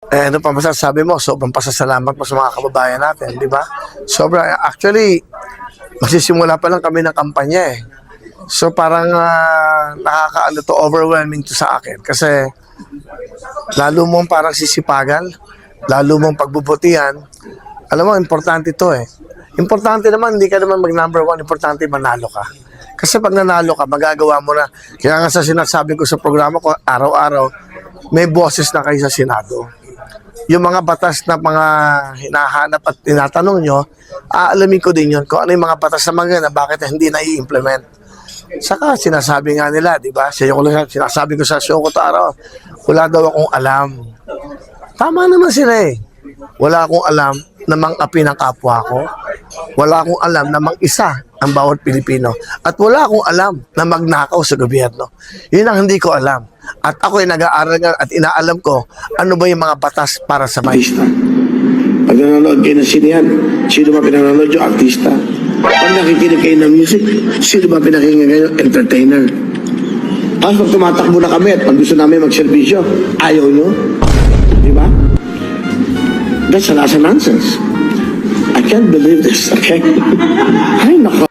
ano pa masasabi mo? Sobrang pasasalamat mo sa mga kababayan natin, di ba? Sobrang, actually, magsisimula pa lang kami ng kampanya eh. So parang nakakaano to, overwhelming to sa akin. Kasi lalo mong parang sisipagan, lalo mong pagbubutihan. Alam mo, importante to eh. Importante naman, hindi ka naman mag-number one, importante manalo ka. Kasi pag nanalo ka, magagawa mo na. Kaya nga sa sinasabi ko sa programa ko, araw-araw, may boses na kayo sa Senado. Yung mga batas na mga hinahanap at tinatanong nyo, aalamin ko din yun kung ano yung mga batas na mga na bakit hindi na-i-implement. Saka sinasabi nga nila, di ba? Sinasabi ko sa show ko to araw, wala daw akong alam. Tama naman sila eh. Wala akong alam na mang-api ng kapwa ko. Wala akong alam na mang-isa ang bawat Pilipino. At wala akong alam na magnakaw sa gobyerno. Yun ang hindi ko alam. At ako ay nag-aaral nga at inaalam ko ano ba yung mga batas para sa artista. Pag nanonood kayo ng sinihan, sino ba pinanonood yung artista? Pag nakikinig kayo ng music, sino ba pinakinggan kayo? Entertainer. Tapos pag tumatakbo na kami at pag gusto namin magservisyo, ayaw nyo. Di ba? That's nonsense. I can't believe this, okay? Ay, nako.